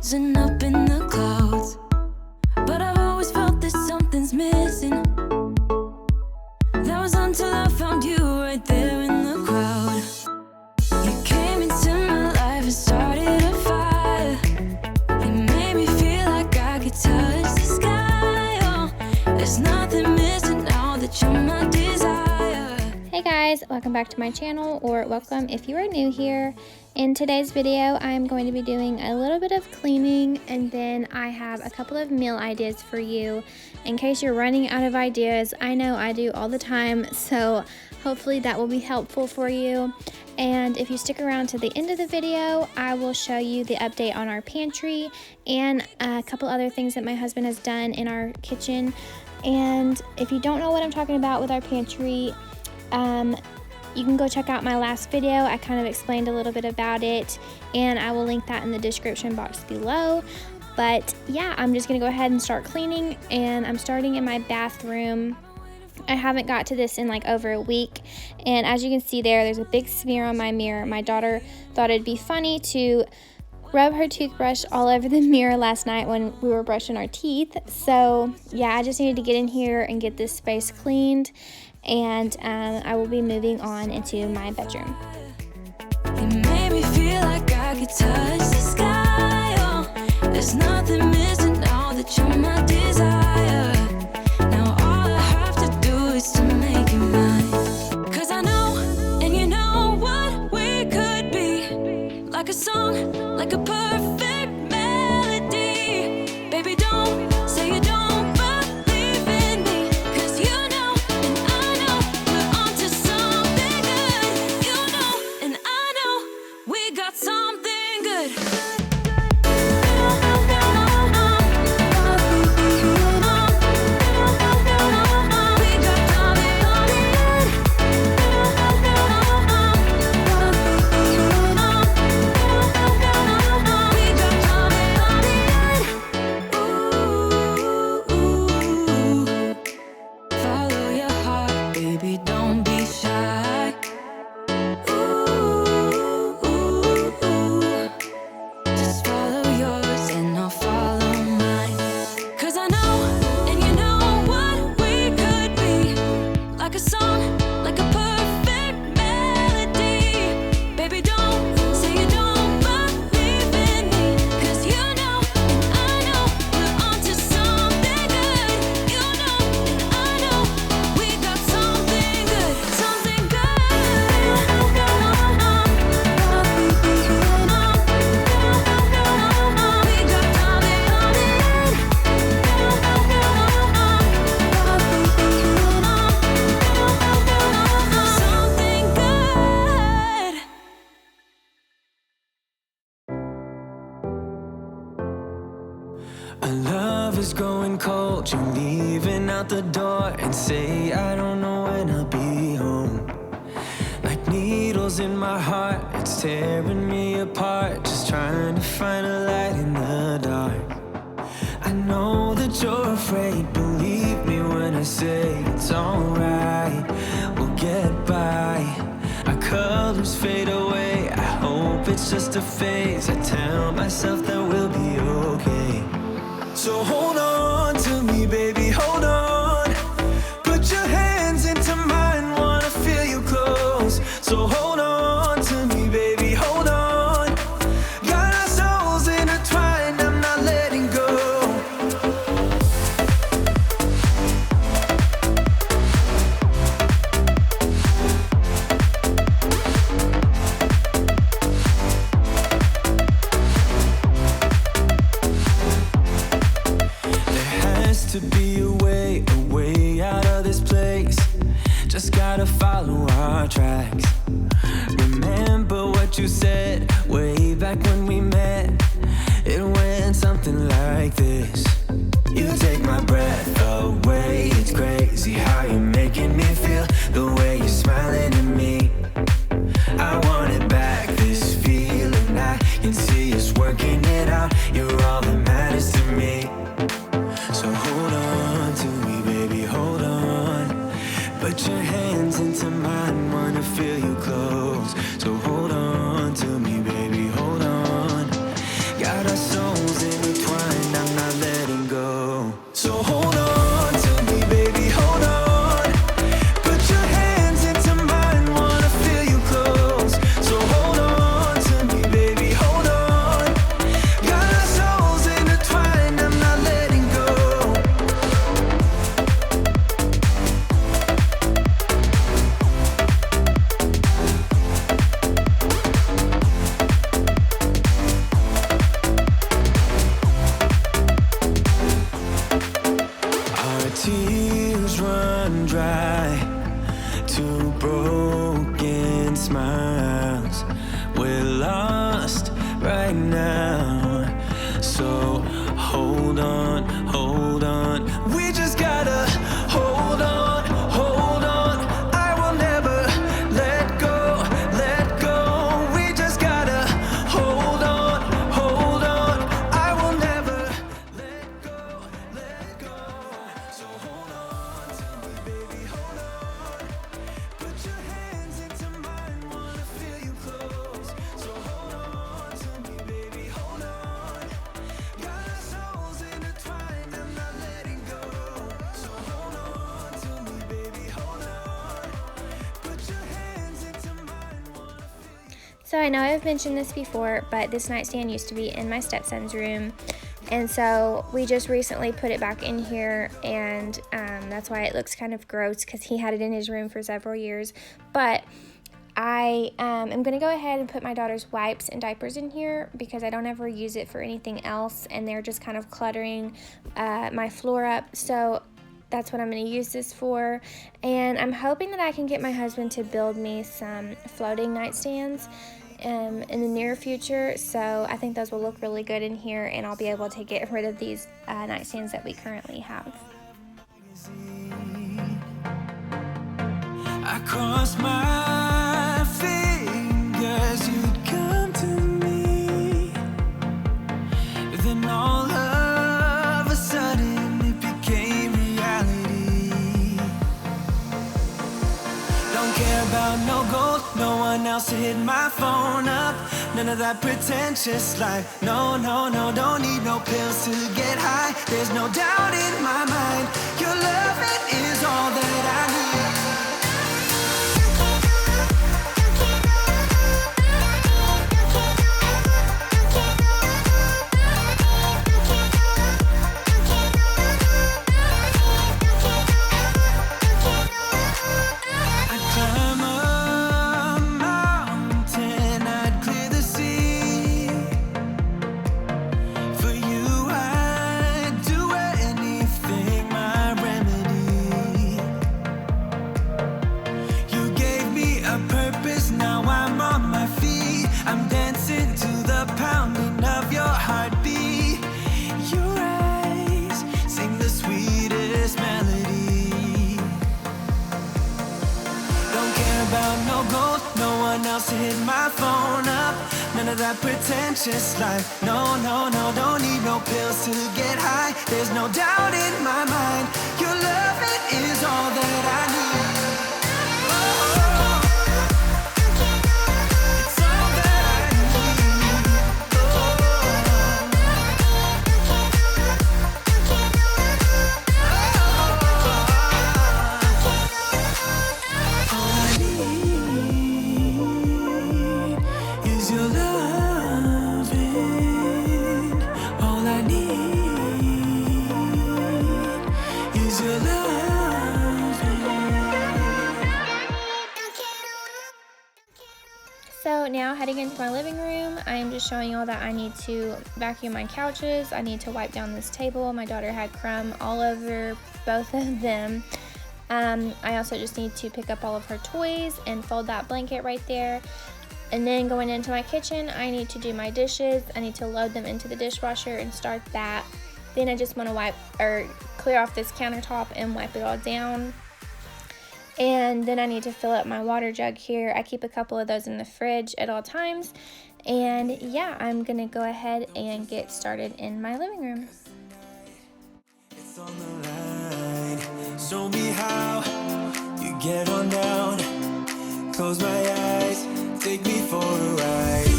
frozen up in the clouds, but I've always felt that something's missing. That was until I found you right there in the crowd. You came into my life and started a fire. You made me feel like I could touch the sky. Oh, there's nothing missing now that you're my desire. Hey guys, welcome back to my channel, or welcome if you are new here. In today's video, I'm going to be doing a little bit of cleaning, and then I have a couple of meal ideas for you in case you're running out of ideas. I know I do all the time, so hopefully that will be helpful for you. And if you stick around to the end of the video, I will show you the update on our pantry and a couple other things that my husband has done in our kitchen. And if you don't know what I'm talking about with our pantry, you can go check out my last video. I kind of explained a little bit about it, and I will link that in the description box below. But yeah, I'm just gonna go ahead and start cleaning, and I'm starting in my bathroom. I haven't got to this in like over a week, and as you can see there's a big smear on my mirror. My daughter thought it'd be funny to rub her toothbrush all over the mirror last night when we were brushing our teeth. So yeah, I just needed to get in here and get this space cleaned, and I will be moving on into my bedroom. You made me feel like I could touch the sky. Oh, there's nothing missing now that you're my desire. Now all I have to do is to make you mine. 'Cause I know, and you know what we could be. Like a song, like a perfect melody. Baby, don't say you don't believe in me. 'Cause you know, and I know, we're onto something good. You know, and I know, we got something good. Follow your heart, baby, don't be shy. Just follow yours and I'll follow mine. 'Cause I know, and you know what we could be. Like a song, like a perfect melody. Baby, don't say you don't believe in me. 'Cause you know, and I know, we're onto something good. You know, and I know, we got something good. Something good. Something good. Our love is growing cold. You're leaving out the door and say, I don't know when I'll be home. Like needles in my heart, it's tearing me apart. Just trying to find a light in the dark. I know that you're afraid. Believe me when I say it's alright. We'll get by. Our colors fade away. I hope it's just a phase. I tell myself that we'll be okay. So hold on to me, baby, hold on. Put your hands into mine, wanna feel you close. So hold on to me, baby, hold on. Got our souls intertwined, I'm not letting go. To be a way out of this place. Just gotta follow our tracks. Remember what you said way back when we met. It went something like this. You take my breath away. It's crazy how you're making me feel. The way you're smiling at me, I want it back. This feeling, I can see us working it out. You're all that matters to me. So hold on to me, baby, hold on. Put your hands into mine, wanna feel you So I know I've mentioned this before, but this nightstand used to be in my stepson's room, and so we just recently put it back in here, and that's why it looks kind of gross, because he had it in his room for several years. But I am going to go ahead and put my daughter's wipes and diapers in here, because I don't ever use it for anything else, and they're just kind of cluttering my floor up. So that's what I'm going to use this for. And I'm hoping that I can get my husband to build me some floating nightstands in the near future. So I think those will look really good in here, and I'll be able to get rid of these nightstands that we currently have. I crossed my fingers you'd come to me. Then all of a sudden it became reality. Don't care about no gold, no one else to hit my phone up. None of that pretentious life. No, no, no, don't need no pills to get high. There's no doubt in my mind. Your love, it is all that I need. To hit my phone up, none of that pretentious life. No, no, no, don't need no pills to get high. There's no doubt in my mind. Your love, it is all that I need. It's all that I need. All I need is your loving. All I need is your loving. So now heading into my living room, I am just showing y'all that I need to vacuum my couches. I need to wipe down this table. My daughter had crumb all over both of them. I also just need to pick up all of her toys and fold that blanket right there. And then going into my kitchen, I need to do my dishes. I need to load them into the dishwasher and start that. Then I just want to wipe or clear off this countertop and wipe it all down. And then I need to fill up my water jug here. I keep a couple of those in the fridge at all times. And yeah, I'm gonna go ahead and get started in my living room. It's on the line. Show me how you get on down. Close my eyes, take me for a ride.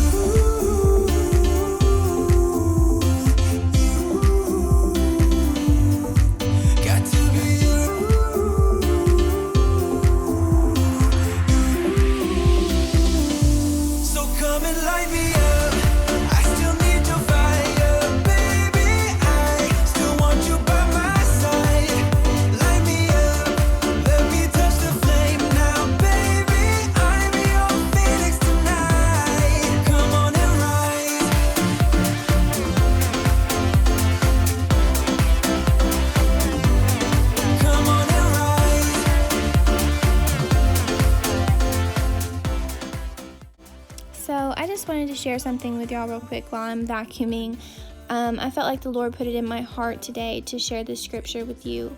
Got to be you. So come and light me up. I still need your fire, baby. I still want you by my side. Light me up, let me touch the flame now, baby. I'm your phoenix tonight. Come on and rise. Come on and rise. So I just wanted to share something with y'all real quick while I'm vacuuming. I felt like the Lord put it in my heart today to share this scripture with you.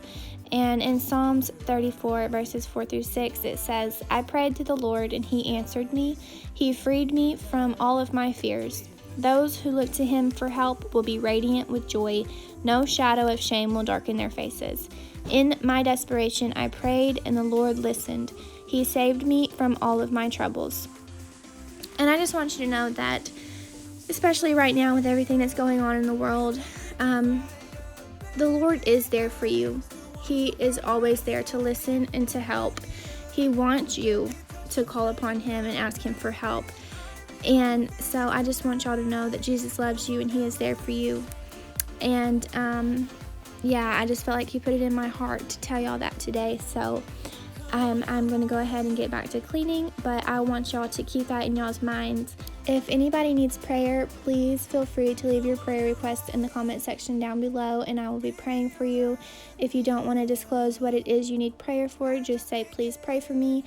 And in Psalms 34 verses 4 through 6, it says, I prayed to the Lord and he answered me. He freed me from all of my fears. Those who look to him for help will be radiant with joy. No shadow of shame will darken their faces. In my desperation, I prayed and the Lord listened. He saved me from all of my troubles. And I just want you to know that, especially right now with everything that's going on in the world, the Lord is there for you. He is always there to listen and to help. He wants you to call upon him and ask him for help. And so I just want y'all to know that Jesus loves you and he is there for you. And yeah, I just felt like he put it in my heart to tell y'all that today. So I'm going to go ahead and get back to cleaning, but I want y'all to keep that in y'all's minds. If anybody needs prayer, please feel free to leave your prayer requests in the comment section down below, and I will be praying for you. If you don't want to disclose what it is you need prayer for, just say, please pray for me,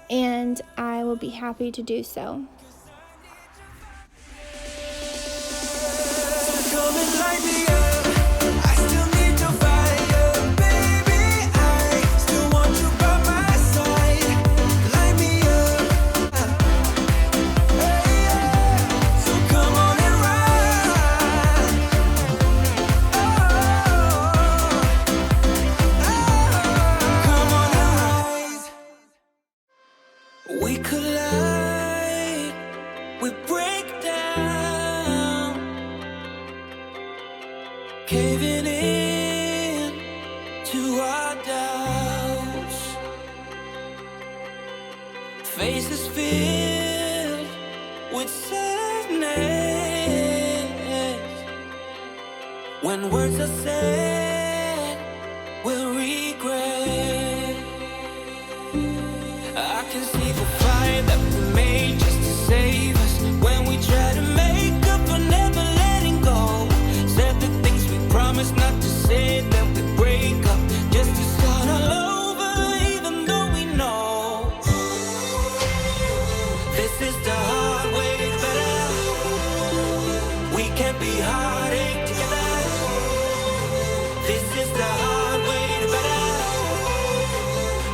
and I will be happy to do so. Come and light me up. I still need your fire, baby. I still want you by my side. Light me up. Hey, yeah. So come on and ride. Come on and rise. We collide. We break down. Caving in to our doubts. Faces filled with sadness. When words are said, we'll regret. I can see the fire that we made just to save us. When we try to make up for never letting go. Said the things we promised not to say, then we break up just to start all over, even though we know this is the hard way better. We can't be heartache together. This is the hard way better.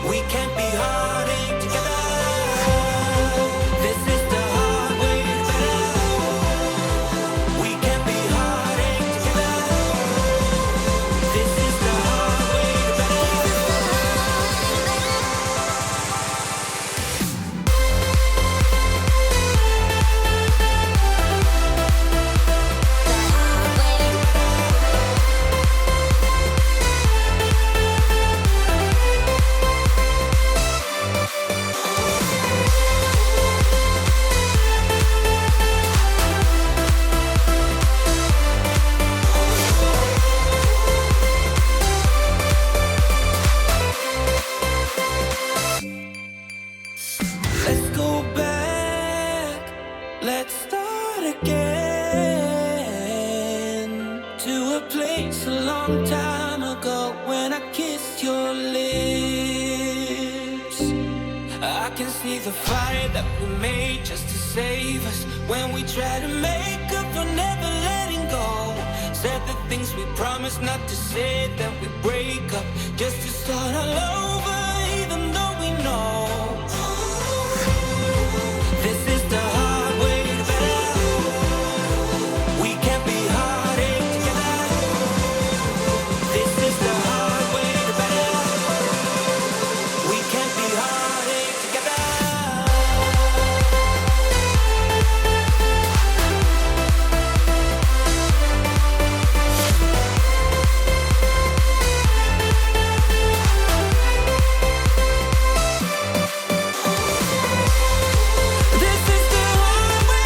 We can't be heartache together. This is the hard way better. We can't be heartache together. This is the hard way Let's go back, let's start again. To a place a long time ago when I kissed your lips. I can see the fire that we made just to save us. When we try to make up for never letting go. Said the things we promised not to say, then we break up just to start all over, even though we know this is the hard way better. We can't be heartache together. This is the hard way better. We can't be heartache together. This is the hard way.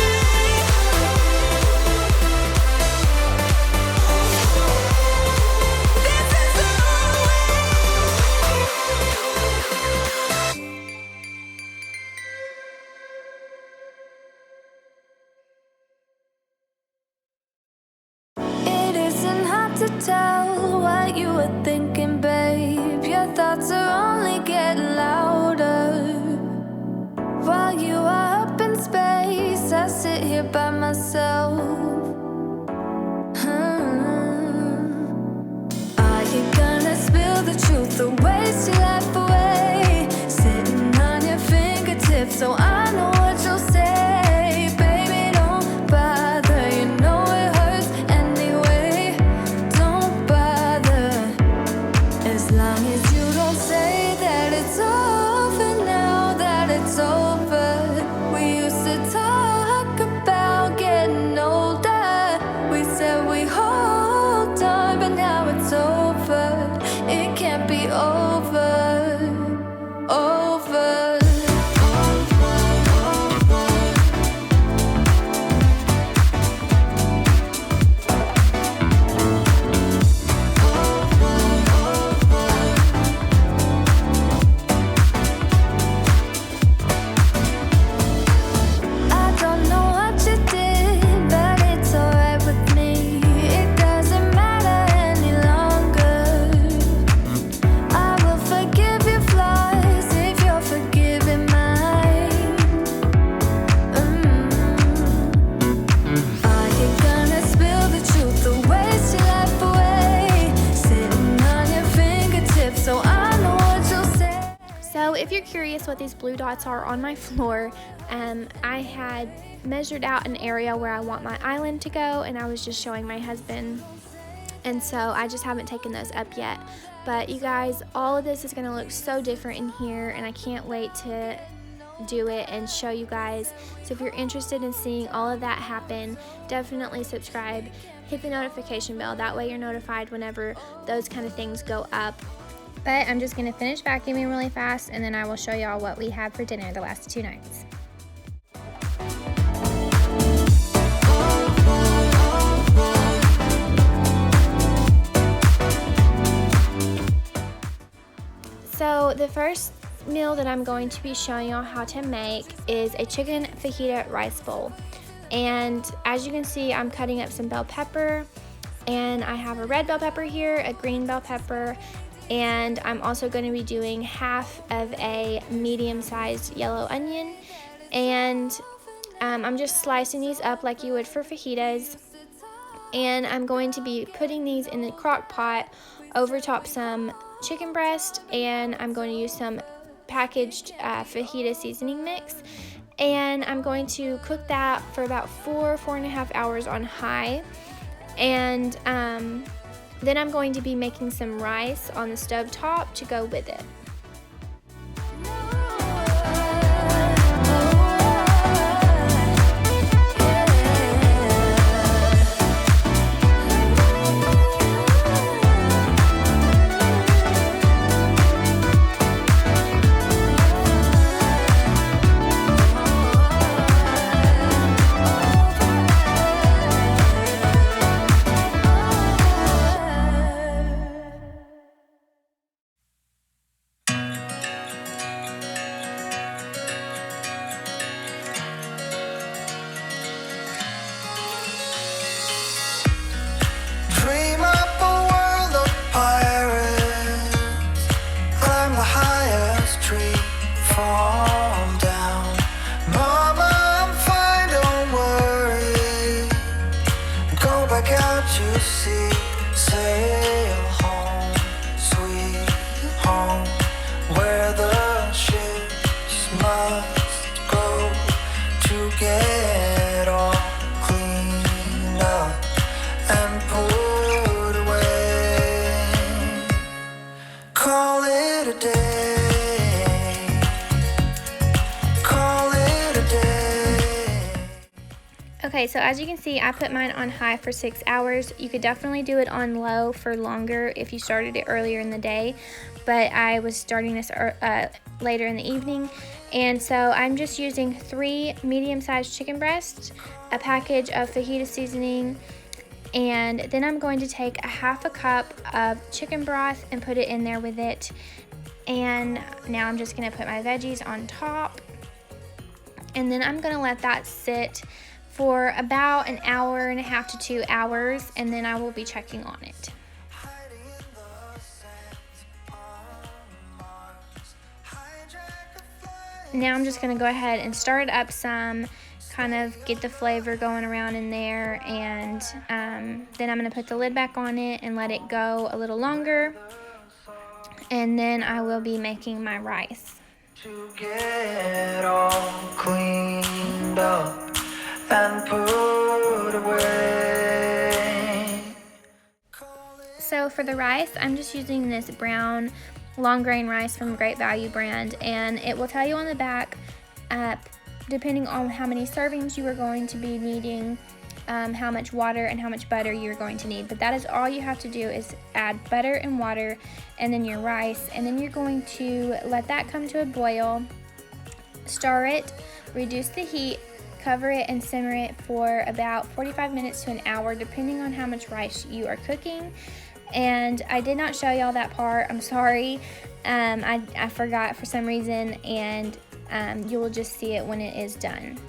This is the hard It isn't hard to tell what you were thinking, babe. Your thoughts are only getting louder. While you are up in space, I sit here by myself. Are you gonna spill the truth, the waste your life away? Sitting on your fingertips, so I know what you'll say. Baby, don't bother, you know it hurts anyway. Don't bother, as long as you don't say that it's over now, that it's over. We used to talk about getting older. if you're curious what these blue dots are on my floor, I had measured out an area where I want my island to go, and I was just showing my husband, and so I just haven't taken those up yet. But you guys, all of this is going to look so different in here, and I can't wait to do it and show you guys. So if you're interested in seeing all of that happen, definitely subscribe, hit the notification bell, that way you're notified whenever those kind of things go up. But I'm just going to finish vacuuming really fast, and then I will show y'all what we had for dinner the last 2 nights. So the first meal that I'm going to be showing y'all how to make is a chicken fajita rice bowl. And as you can see, I'm cutting up some bell pepper, and I have a red bell pepper here, a green bell pepper, and I'm also going to be doing half of a medium-sized yellow onion. And I'm just slicing these up like you would for fajitas, and I'm going to be putting these in the crock pot over top some chicken breast, and I'm going to use some packaged fajita seasoning mix, and I'm going to cook that for about 4.5 hours on high. And then I'm going to be making some rice on the stove top to go with it. Okay, so as you can see, I put mine on high for 6 hours. You could definitely do it on low for longer if you started it earlier in the day, but I was starting this later in the evening. And so I'm just using 3 medium-sized chicken breasts, a package of fajita seasoning, and then I'm going to take a 1/2 cup of chicken broth and put it in there with it. And now I'm just going to put my veggies on top, and then I'm going to let that sit for about 1.5 hours to 2 hours, and then I will be checking on it. Now I'm just going to go ahead and start it up some, kind of get the flavor going around in there, and then I'm going to put the lid back on it and let it go a little longer, and then I will be making my rice. To get all cleaned up and put away. So for the rice, I'm just using this brown long grain rice from Great Value brand, and it will tell you on the back, depending on how many servings you are going to be needing, how much water and how much butter you're going to need. But that is all you have to do, is add butter and water and then your rice, and then you're going to let that come to a boil, stir it, reduce the heat, cover it and simmer it for about 45 minutes to 1 hour, depending on how much rice you are cooking. And I did not show y'all that part, I'm sorry. I forgot for some reason, and you will just see it when it is done.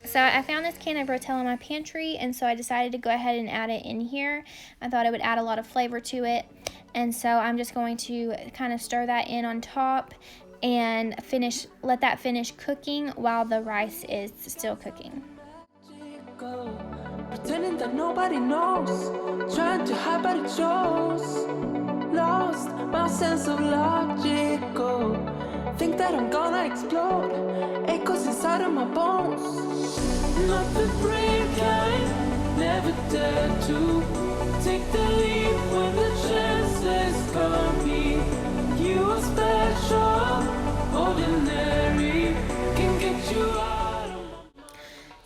So I found this can of Rotel in my pantry, and so I decided to go ahead and add it in here. I thought it would add a lot of flavor to it, and so I'm just going to kind of stir that in on top and let that finish cooking while the rice is still cooking. Pretending that nobody knows, trying to hide but it shows. Lost my sense of logical. Think that I'm gonna explode. Echoes inside of my bones. Not the brave kind, never dare to take the leap when the chances come me. You are special, ordinary, can get you out of my...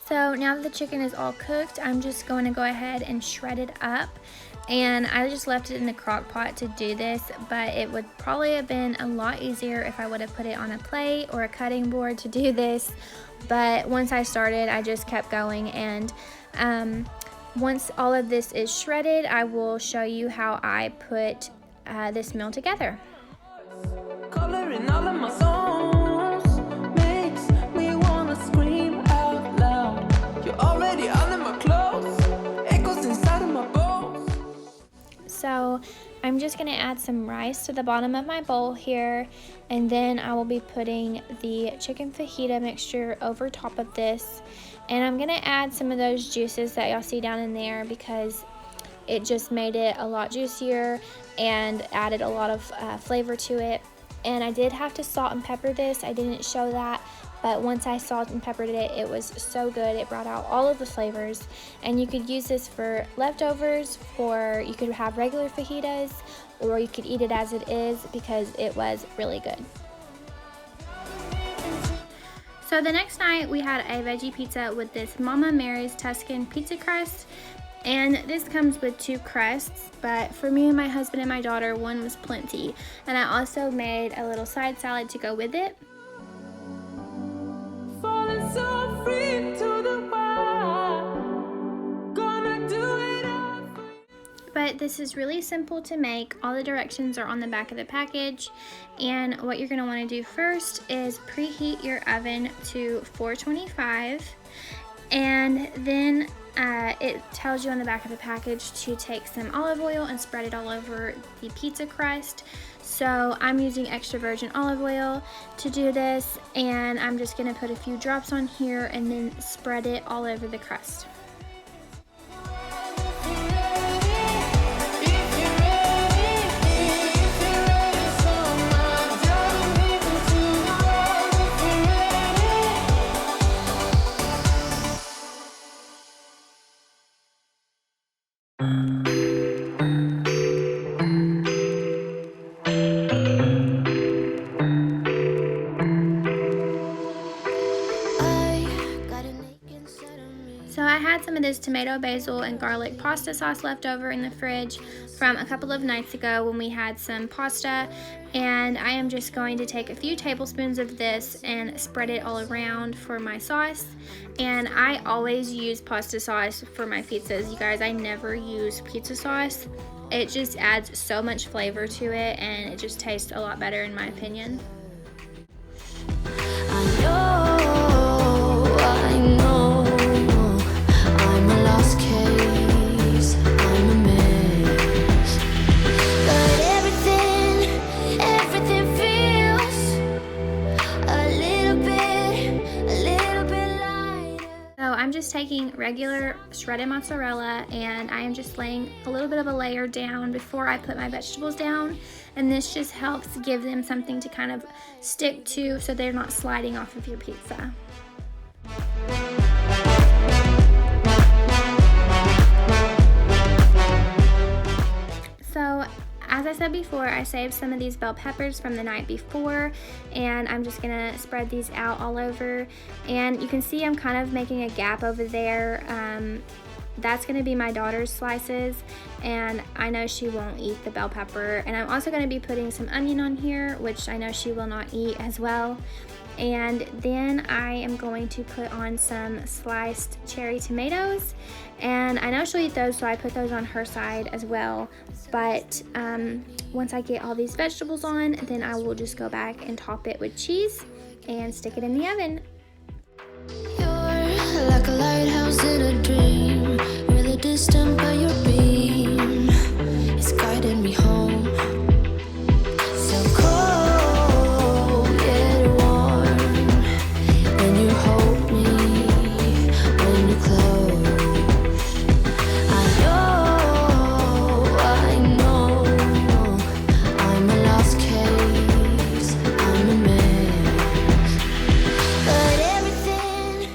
So now that the chicken is all cooked, I'm just going to go ahead and shred it up. And I just left it in the crock pot to do this, but it would probably have been a lot easier if I would have put it on a plate or a cutting board to do this. But once I started, I just kept going, and once all of this is shredded, I will show you how I put this meal together. Coloring all of my songs makes me wanna scream out loud. You're already under my clothes, echoes inside of my bones. So I'm just going to add some rice to the bottom of my bowl here, and then I will be putting the chicken fajita mixture over top of this, and I'm going to add some of those juices that y'all see down in there because it just made it a lot juicier and added a lot of flavor to it. And I did have to salt and pepper this. I didn't show that, but once I salt and peppered it, it was so good. It brought out all of the flavors, and you could use this for leftovers, or you could have regular fajitas, or you could eat it as it is because it was really good. So the next night we had a veggie pizza with this Mama Mary's Tuscan pizza crust, and this comes with 2 crusts, but for me and my husband and my daughter, one was plenty. And I also made a little side salad to go with it. Falling so free to the wild. Gonna do it all for you. But this is really simple to make. All the directions are on the back of the package. And what you're gonna wanna do first is preheat your oven to 425. And then it tells you on the back of the package to take some olive oil and spread it all over the pizza crust. So I'm using extra virgin olive oil to do this, and I'm just going to put a few drops on here and then spread it all over the crust. So I had some of this tomato, basil, and garlic pasta sauce left over in the fridge from a couple of nights ago when we had some pasta, and I am just going to take a few tablespoons of this and spread it all around for my sauce. And I always use pasta sauce for my pizzas, you guys. I never use pizza sauce. It just adds so much flavor to it, and it just tastes a lot better in my opinion. I know, I'm a lost case, I'm a mess, but everything feels a little bit lighter. So I'm just taking regular shredded mozzarella, and I am just laying a little bit of a layer down before I put my vegetables down, and this just helps give them something to kind of stick to so they're not sliding off of your pizza. So as I said before, I saved some of these bell peppers from the night before, and I'm just gonna spread these out all over. And you can see I'm kind of making a gap over there. That's gonna be my daughter's slices, and I know she won't eat the bell pepper. And I'm also gonna be putting some onion on here, which I know she will not eat as well. And then I am going to put on some sliced cherry tomatoes, and I know she'll eat those, so I put those on her side as well. But once I get all these vegetables on, then I will just go back and top it with cheese and stick it in the oven. You're like a lighthouse dream, really distant, but your beam is guiding me home. So cold, yet warm, when you hold me, when you close. I know, I'm a lost case, I'm a mess, but everything.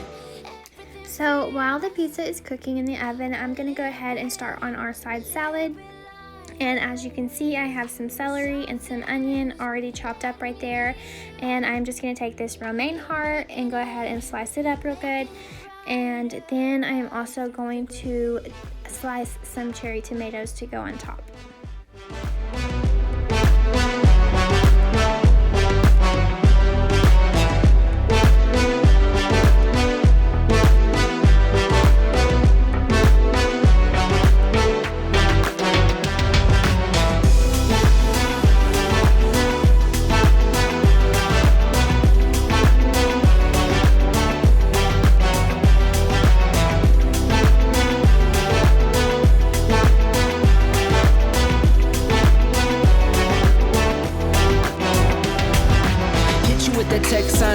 So while the pizza is cooking in the oven, I'm gonna go ahead and start on our side salad. And as you can see, I have some celery and some onion already chopped up right there. And I'm just gonna take this romaine heart and go ahead and slice it up real good. And then I am also going to slice some cherry tomatoes to go on top.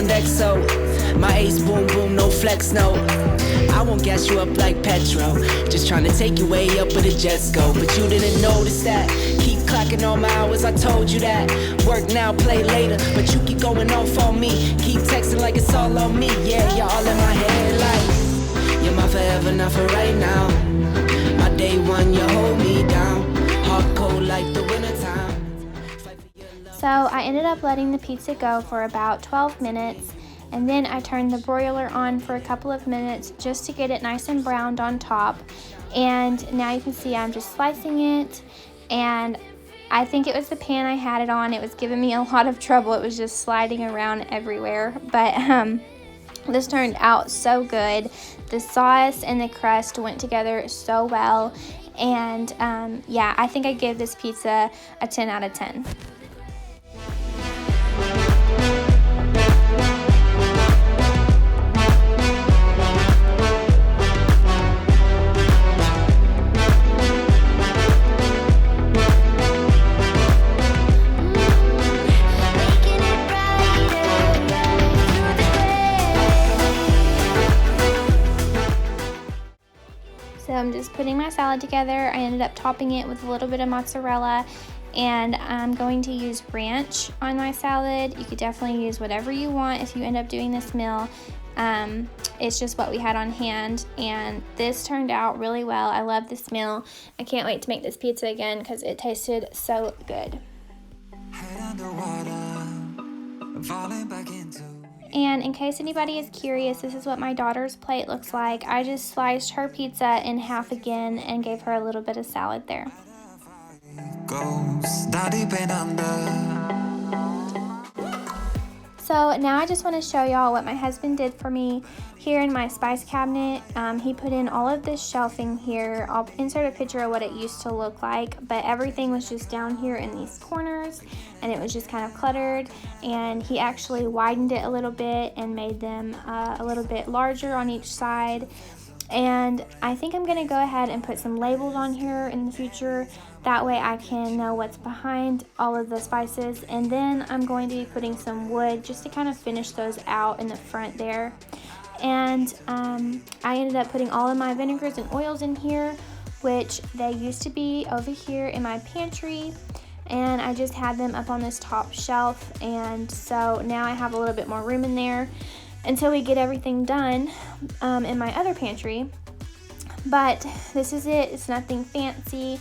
XO. My ace boom boom, no flex, no. I won't gas you up like petrol. Just trying to take you way up where the jets go. But you didn't notice that. Keep clocking all my hours, I told you that. Work now, play later. But you keep going off on me. Keep texting like it's all on me. Yeah, you're all in my head like you're my forever, not for right now. My day one, you hold me down. Hard cold like the wintertime. So I ended up letting the pizza go for about 12 minutes, and then I turned the broiler on for a couple of minutes just to get it nice and browned on top. And now you can see I'm just slicing it, and I think it was the pan I had it on. It was giving me a lot of trouble. It was just sliding around everywhere, but this turned out so good. The sauce and the crust went together so well, and yeah, I think I give this pizza a 10 out of 10. So I'm just putting my salad together. I ended up topping it with a little bit of mozzarella, and I'm going to use ranch on my salad. You could definitely use whatever you want if you end up doing this meal. It's just what we had on hand, and this turned out really well. I love this meal. I can't wait to make this pizza again because it tasted so good. And in case anybody is curious, this is what my daughter's plate looks like. I just sliced her pizza in half again and gave her a little bit of salad there. So now I just want to show y'all what my husband did for me here in my spice cabinet. He put in all of this shelving here. I'll insert a picture of what it used to look like, but everything was just down here in these corners, and it was just kind of cluttered. And he actually widened it a little bit and made them a little bit larger on each side. And I think I'm going to go ahead and put some labels on here in the future. That way I can know what's behind all of the spices. And then I'm going to be putting some wood just to kind of finish those out in the front there. And I ended up putting all of my vinegars and oils in here, which they used to be over here in my pantry. And I just had them up on this top shelf. And so now I have a little bit more room in there until we get everything done in my other pantry. But this is it. It's nothing fancy.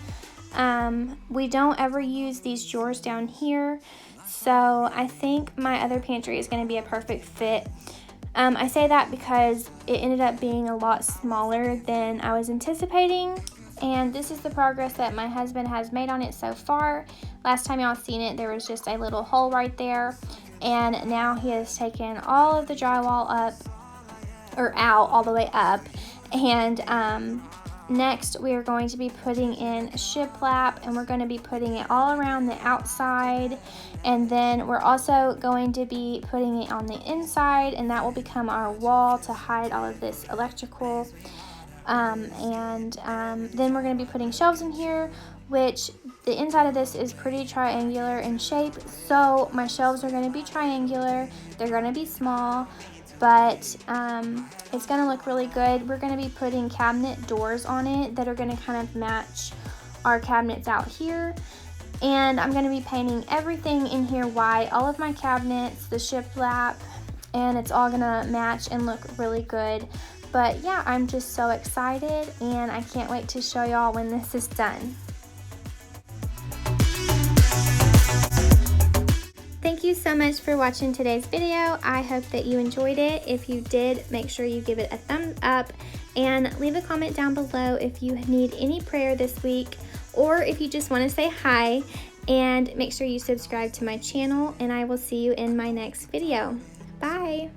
We don't ever use these drawers down here, so I think my other pantry is going to be a perfect fit. I say that because it ended up being a lot smaller than I was anticipating, and this is the progress that my husband has made on it so far. Last time y'all seen it, there was just a little hole right there, and now he has taken all of the drywall up, or out all the way up, and next we are going to be putting in shiplap, and we're going to be putting it all around the outside, and then we're also going to be putting it on the inside, and that will become our wall to hide all of this electrical. Then we're going to be putting shelves in here, which the inside of this is pretty triangular in shape. So my shelves are going to be triangular. They're going to be small, but it's going to look really good. We're going to be putting cabinet doors on it that are going to kind of match our cabinets out here. And I'm going to be painting everything in here white, all of my cabinets, the shiplap, and it's all going to match and look really good. But yeah, I'm just so excited, and I can't wait to show y'all when this is done. Thank you so much for watching today's video. I hope that you enjoyed it. If you did, make sure you give it a thumbs up and leave a comment down below if you need any prayer this week, or if you just want to say hi. And make sure you subscribe to my channel, and I will see you in my next video. Bye.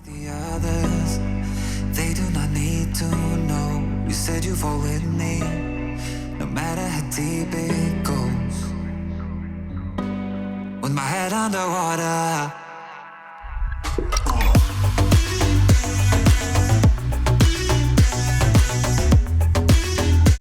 The others, they do not need to know. You said you fall with me, no matter how deep it goes. With my head underwater,